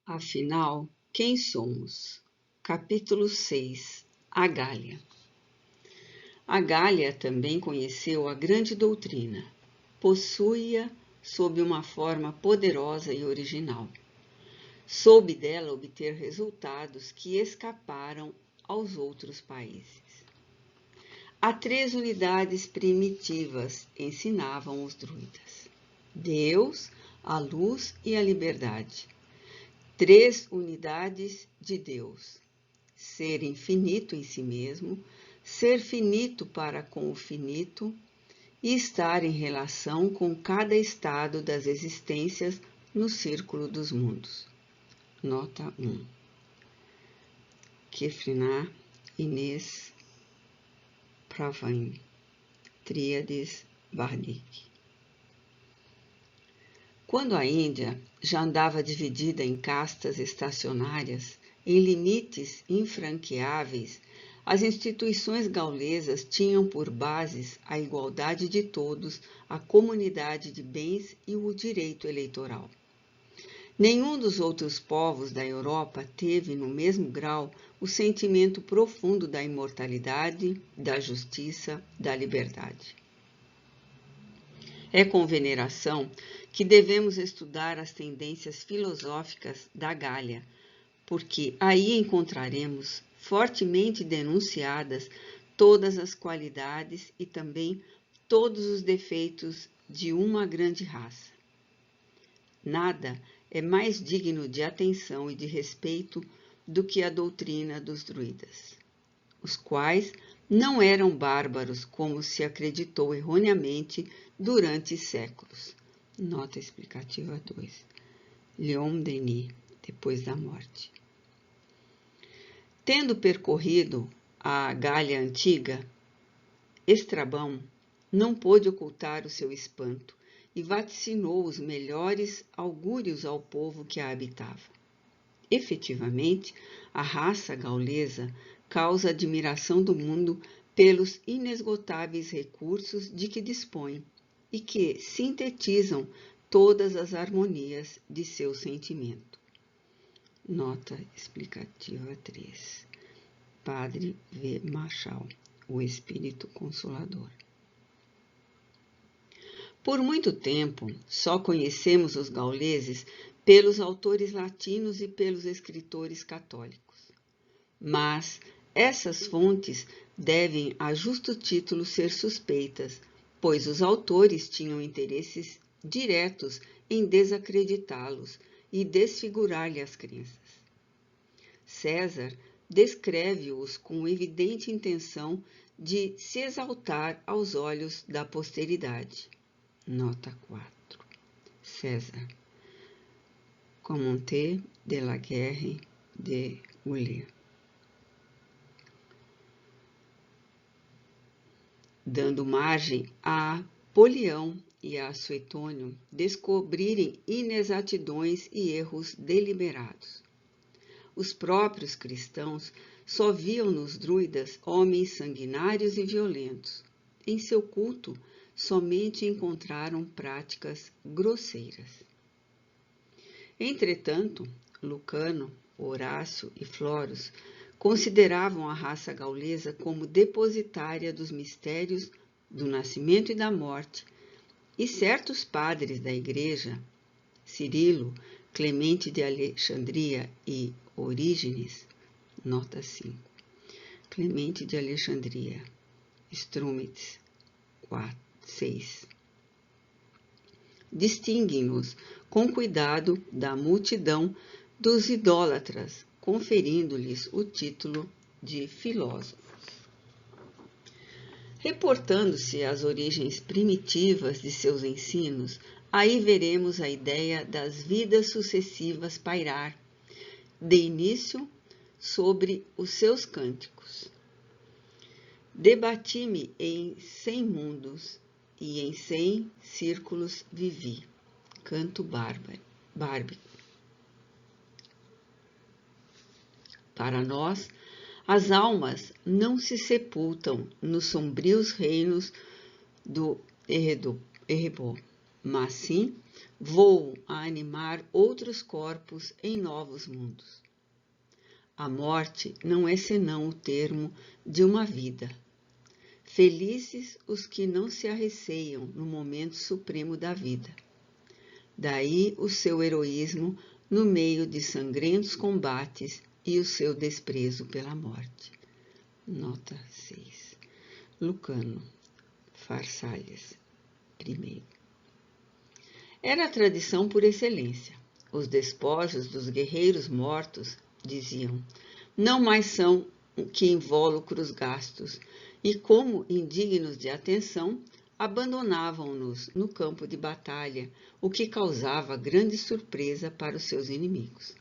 Afinal, quem somos? Capítulo 6. A Gália. A Gália também conheceu a grande doutrina. Possui-a sob uma forma poderosa e original. Soube dela obter resultados que escaparam aos outros países. Há 3 unidades primitivas ensinavam os druidas: Deus, a luz e a liberdade. 3 unidades de Deus: ser infinito em si mesmo, ser finito para com o finito e estar em relação com cada estado das existências no círculo dos mundos. Nota 1. Kefrina, Inês Pravin, Tríades Bardik. Quando a Índia já andava dividida em castas estacionárias, em limites infranqueáveis, as instituições gaulesas tinham por bases a igualdade de todos, a comunidade de bens e o direito eleitoral. Nenhum dos outros povos da Europa teve, no mesmo grau, o sentimento profundo da imortalidade, da justiça, da liberdade. É com veneração que devemos estudar as tendências filosóficas da Gália, porque aí encontraremos fortemente denunciadas todas as qualidades e também todos os defeitos de uma grande raça. Nada é mais digno de atenção e de respeito do que a doutrina dos druidas, os quais não eram bárbaros como se acreditou erroneamente durante séculos. Nota explicativa 2. Leon Denis, depois da morte. Tendo percorrido a Gália antiga, Estrabão não pôde ocultar o seu espanto e vaticinou os melhores augúrios ao povo que a habitava. Efetivamente, a raça gaulesa causa admiração do mundo pelos inesgotáveis recursos de que dispõe e que sintetizam todas as harmonias de seu sentimento. Nota explicativa 3. Padre V. Machal, o Espírito Consolador. Por muito tempo, só conhecemos os gauleses pelos autores latinos e pelos escritores católicos. Mas essas fontes devem a justo título ser suspeitas, pois os autores tinham interesses diretos em desacreditá-los e desfigurar-lhe as crenças. César descreve-os com evidente intenção de se exaltar aos olhos da posteridade. Nota 4. César. Commentaire de la guerre de Gaulle. Dando margem a Polião e a Suetônio descobrirem inexatidões e erros deliberados. Os próprios cristãos só viam nos druidas homens sanguinários e violentos. Em seu culto, somente encontraram práticas grosseiras. Entretanto, Lucano, Horácio e Florus consideravam a raça gaulesa como depositária dos mistérios do nascimento e da morte, e certos padres da Igreja, Cirilo, Clemente de Alexandria e Orígenes, nota 5. Clemente de Alexandria, Strumitz, 6. Distinguem-nos com cuidado da multidão dos idólatras, conferindo-lhes o título de filósofos. Reportando-se às origens primitivas de seus ensinos, aí veremos a ideia das vidas sucessivas pairar, de início, sobre os seus cânticos. Debati-me em 100 mundos, e em 100 círculos vivi. Canto bárbico. Para nós, as almas não se sepultam nos sombrios reinos do Erebor, mas sim voam a animar outros corpos em novos mundos. A morte não é senão o termo de uma vida. Felizes os que não se arreceiam no momento supremo da vida. Daí o seu heroísmo no meio de sangrentos combates e o seu desprezo pela morte. Nota 6. Lucano, Farsalhas, I. Era a tradição por excelência. Os despojos dos guerreiros mortos, diziam, não mais são que invólucros gastos, e como indignos de atenção, abandonavam-nos no campo de batalha, o que causava grande surpresa para os seus inimigos.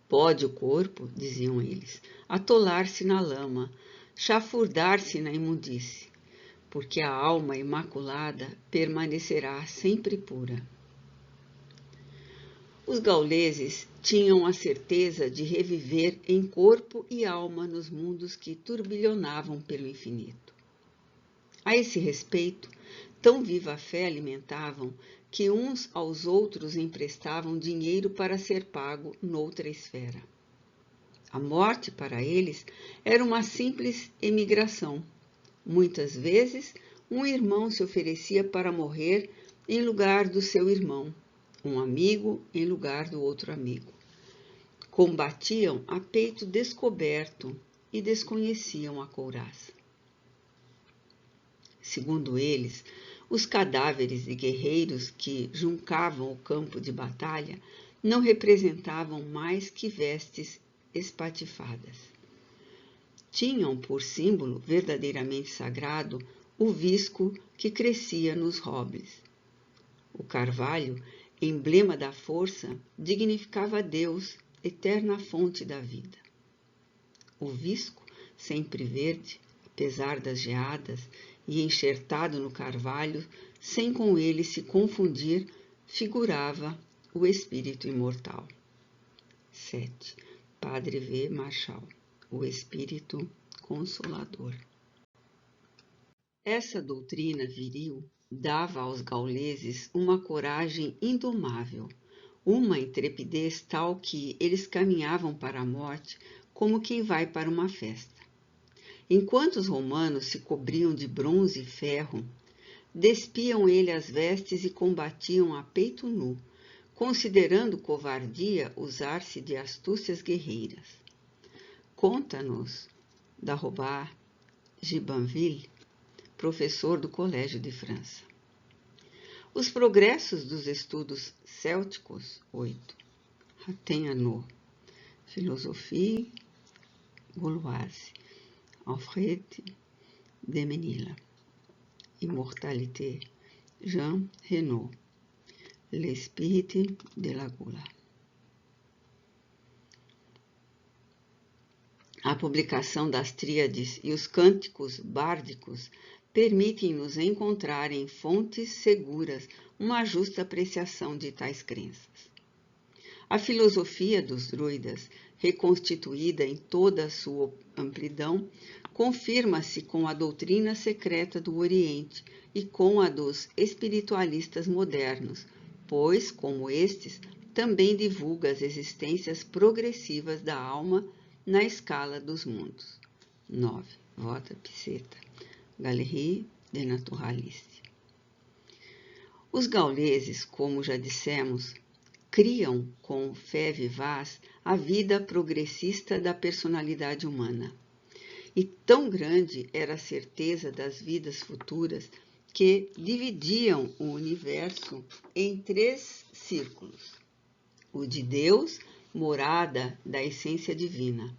Pode o corpo, diziam eles, atolar-se na lama, chafurdar-se na imundície, porque a alma imaculada permanecerá sempre pura. Os gauleses tinham a certeza de reviver em corpo e alma nos mundos que turbilhonavam pelo infinito. A esse respeito, tão viva fé alimentavam que uns aos outros emprestavam dinheiro para ser pago noutra esfera. A morte, para eles, era uma simples emigração. Muitas vezes, um irmão se oferecia para morrer em lugar do seu irmão, um amigo em lugar do outro amigo. Combatiam a peito descoberto e desconheciam a couraça. Segundo eles, os cadáveres de guerreiros que juncavam o campo de batalha não representavam mais que vestes espatifadas. Tinham por símbolo verdadeiramente sagrado o visco que crescia nos robles. O carvalho, emblema da força, dignificava Deus, eterna fonte da vida. O visco, sempre verde, apesar das geadas, e enxertado no carvalho, sem com ele se confundir, figurava o espírito imortal. 7. Padre V. Marchal, o espírito consolador. Essa doutrina viril dava aos gauleses uma coragem indomável, uma intrepidez tal que eles caminhavam para a morte como quem vai para uma festa. Enquanto os romanos se cobriam de bronze e ferro, despiam ele as vestes e combatiam a peito nu, considerando covardia usar-se de astúcias guerreiras. Conta-nos D'Arrobat Gibanville, professor do Colégio de França. Os progressos dos estudos célticos, 8. Ratenano, Philosophie Gauloise, Alfred de Menil. Immortalité, Jean Renaud, L'Esprit de la Gula. A publicação das tríades e os cânticos bárdicos permitem-nos encontrar em fontes seguras uma justa apreciação de tais crenças. A filosofia dos druidas, reconstituída em toda a sua amplidão, confirma-se com a doutrina secreta do Oriente e com a dos espiritualistas modernos, pois, como estes, também divulga as existências progressivas da alma na escala dos mundos. 9. Vota Piceta, Galerie des Naturalistes. Os gauleses, como já dissemos, criam com fé vivaz a vida progressista da personalidade humana. E tão grande era a certeza das vidas futuras que dividiam o universo em 3 círculos: o de Deus, morada da essência divina;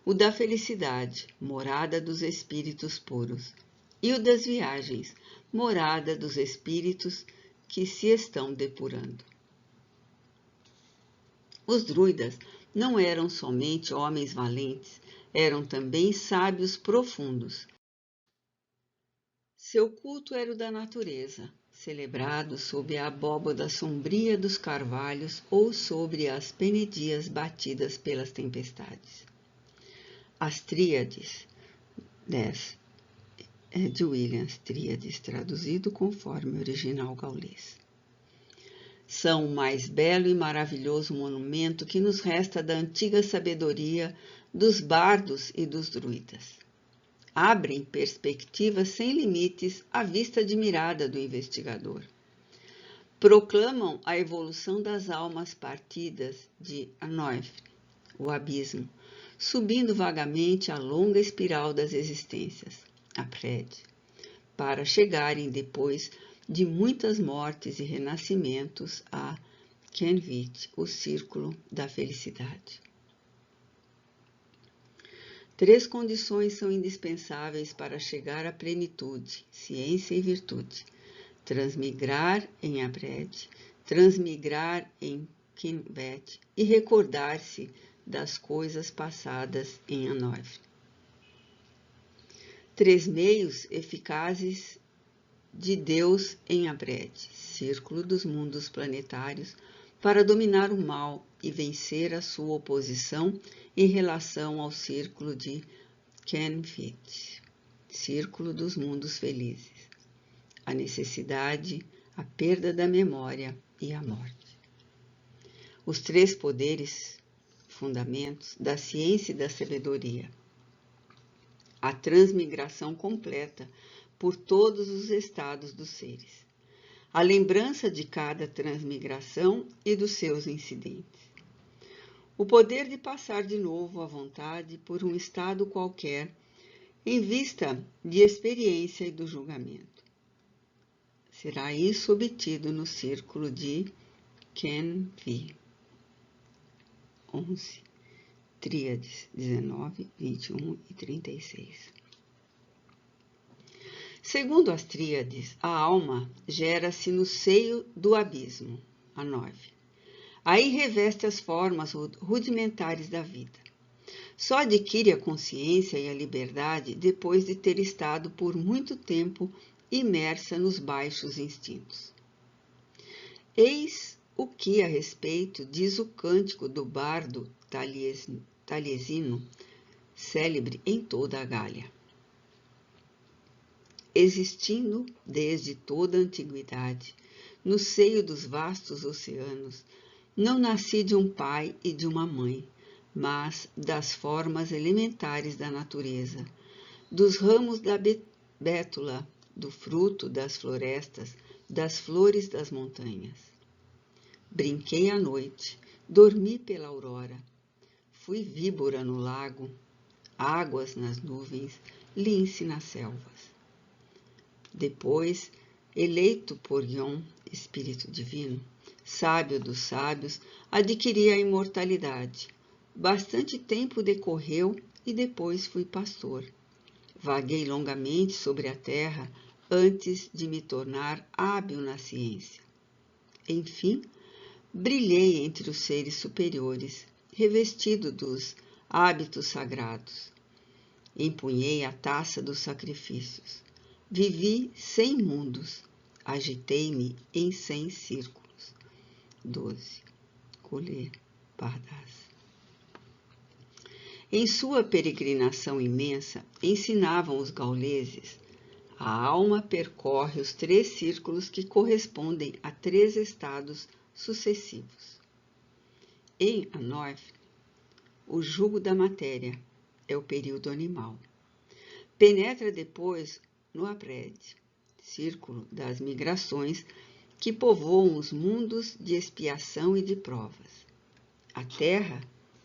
o da felicidade, morada dos espíritos puros; e o das viagens, morada dos espíritos que se estão depurando. Os druidas não eram somente homens valentes, eram também sábios profundos. Seu culto era o da natureza, celebrado sob a abóbada sombria dos carvalhos ou sobre as penedias batidas pelas tempestades. As tríades, 10. Ed Williams, Tríades, traduzido conforme o original gaulês. São o mais belo e maravilhoso monumento que nos resta da antiga sabedoria dos bardos e dos druidas. Abrem perspectivas sem limites à vista admirada do investigador. Proclamam a evolução das almas partidas de Anoif, o abismo, subindo vagamente a longa espiral das existências, a Pred, para chegarem depois de muitas mortes e renascimentos a Kenvit, o círculo da felicidade. 3 condições são indispensáveis para chegar à plenitude, ciência e virtude: transmigrar em Apred, transmigrar em Kenvet e recordar-se das coisas passadas em Anoif. 3 meios eficazes de Deus em Apred, círculo dos mundos planetários, para dominar o mal e vencer a sua oposição em relação ao círculo de Kenfit, círculo dos mundos felizes, a necessidade, a perda da memória e a morte. Os 3 poderes, fundamentos da ciência e da sabedoria. A transmigração completa por todos os estados dos seres. A lembrança de cada transmigração e dos seus incidentes. O poder de passar de novo à vontade por um estado qualquer em vista de experiência e do julgamento. Será isso obtido no círculo de Kenvi. 11. Tríades 19, 21 e 36. Segundo as tríades, a alma gera-se no seio do abismo, a 9. Aí reveste as formas rudimentares da vida. Só adquire a consciência e a liberdade depois de ter estado por muito tempo imersa nos baixos instintos. Eis o que a respeito diz o cântico do bardo Taliesin, célebre em toda a Gália. Existindo desde toda a antiguidade, no seio dos vastos oceanos, não nasci de um pai e de uma mãe, mas das formas elementares da natureza, dos ramos da bétula, do fruto das florestas, das flores das montanhas. Brinquei à noite, dormi pela aurora, fui víbora no lago, águas nas nuvens, lince nas selvas. Depois, eleito por Yom, Espírito Divino, sábio dos sábios, adquiri a imortalidade. Bastante tempo decorreu e depois fui pastor. Vaguei longamente sobre a terra antes de me tornar hábil na ciência. Enfim, brilhei entre os seres superiores, revestido dos hábitos sagrados. Empunhei a taça dos sacrifícios. Vivi 100 mundos, agitei-me em 100 círculos. 12. Colher Pardas. Em sua peregrinação imensa, ensinavam os gauleses, a alma percorre os 3 círculos que correspondem a 3 estados sucessivos. Em Anoif, o jugo da matéria é o período animal. Penetra depois no Apred, círculo das migrações que povoam os mundos de expiação e de provas. A Terra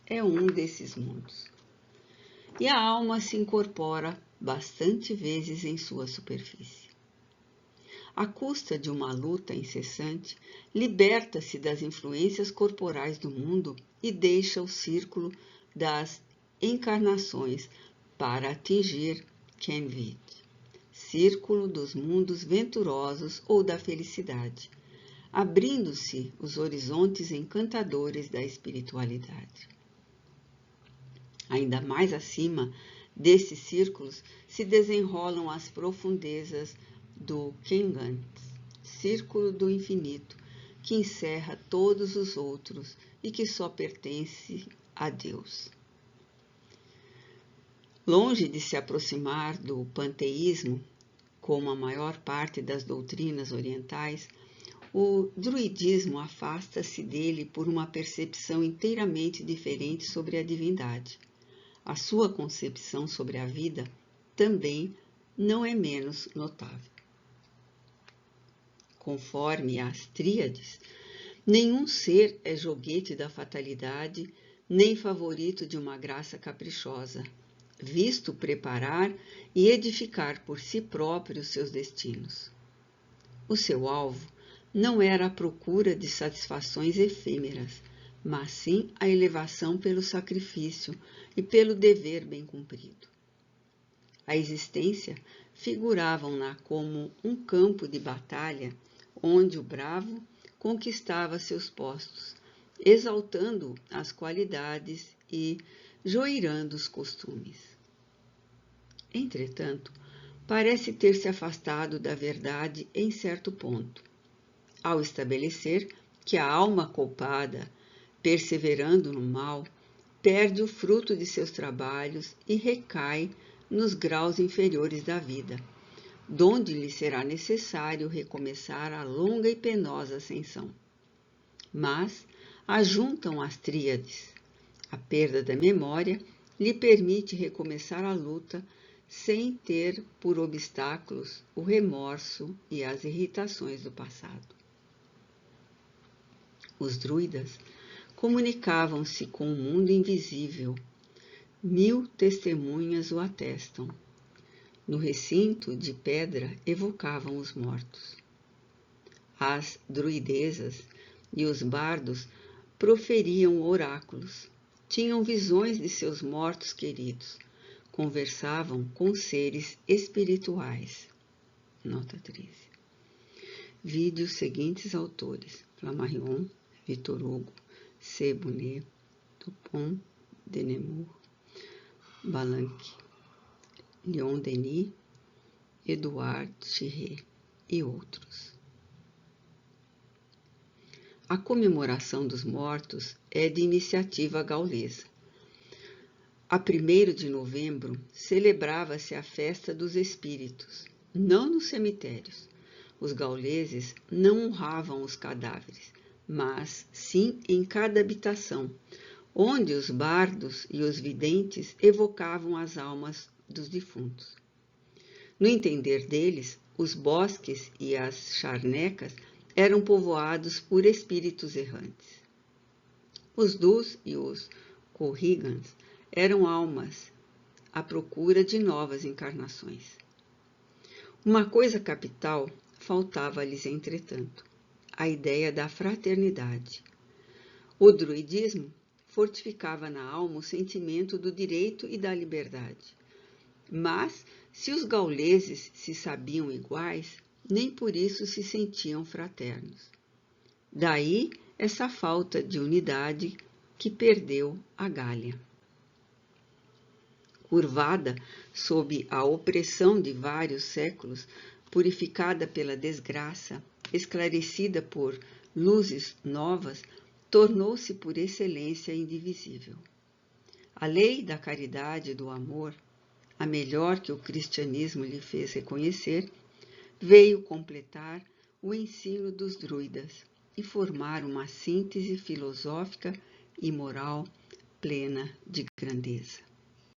é um desses mundos. E a alma se incorpora bastante vezes em sua superfície. À custa de uma luta incessante, liberta-se das influências corporais do mundo e deixa o círculo das encarnações para atingir Kenvit, círculo dos mundos venturosos ou da felicidade, abrindo-se os horizontes encantadores da espiritualidade. Ainda mais acima desses círculos se desenrolam as profundezas do Kengant, círculo do infinito, que encerra todos os outros e que só pertence a Deus. Longe de se aproximar do panteísmo, Como a maior parte das doutrinas orientais, o druidismo afasta-se dele por uma percepção inteiramente diferente sobre a divindade. A sua concepção sobre a vida também não é menos notável. Conforme as tríades, nenhum ser é joguete da fatalidade, nem favorito de uma graça caprichosa, visto preparar e edificar por si próprio seus destinos. O seu alvo não era a procura de satisfações efêmeras, mas sim a elevação pelo sacrifício e pelo dever bem cumprido. A existência figuravam-na como um campo de batalha onde o bravo conquistava seus postos, exaltando as qualidades e joirando os costumes. Entretanto, parece ter se afastado da verdade em certo ponto, ao estabelecer que a alma culpada, perseverando no mal, perde o fruto de seus trabalhos e recai nos graus inferiores da vida, donde lhe será necessário recomeçar a longa e penosa ascensão. Mas ajuntam as tríades. A perda da memória lhe permite recomeçar a luta sem ter por obstáculos o remorso e as irritações do passado. Os druidas comunicavam-se com o mundo invisível. 1000 testemunhas o atestam. No recinto de pedra evocavam os mortos. As druidezas e os bardos proferiam oráculos, tinham visões de seus mortos queridos, conversavam com seres espirituais. Nota 13. Vide os seguintes autores: Flammarion, Victor Hugo, C. Bonnet, Dupont de Nemours, Ballanque, Leon Denis, Edouard Chiré e outros. A comemoração dos mortos é de iniciativa gaulesa. A 1º de novembro celebrava-se a festa dos espíritos, não nos cemitérios. Os gauleses não honravam os cadáveres, mas sim em cada habitação, onde os bardos e os videntes evocavam as almas dos defuntos. No entender deles, os bosques e as charnecas eram povoados por espíritos errantes. Os dus e os corrigans eram almas à procura de novas encarnações. Uma coisa capital faltava-lhes, entretanto: a ideia da fraternidade. O druidismo fortificava na alma o sentimento do direito e da liberdade. Mas, se os gauleses se sabiam iguais, nem por isso se sentiam fraternos. Daí essa falta de unidade que perdeu a Gália. Curvada sob a opressão de vários séculos, purificada pela desgraça, esclarecida por luzes novas, tornou-se por excelência indivisível. A lei da caridade e do amor, a melhor que o cristianismo lhe fez reconhecer, veio completar o ensino dos druidas e formar uma síntese filosófica e moral plena de grandeza.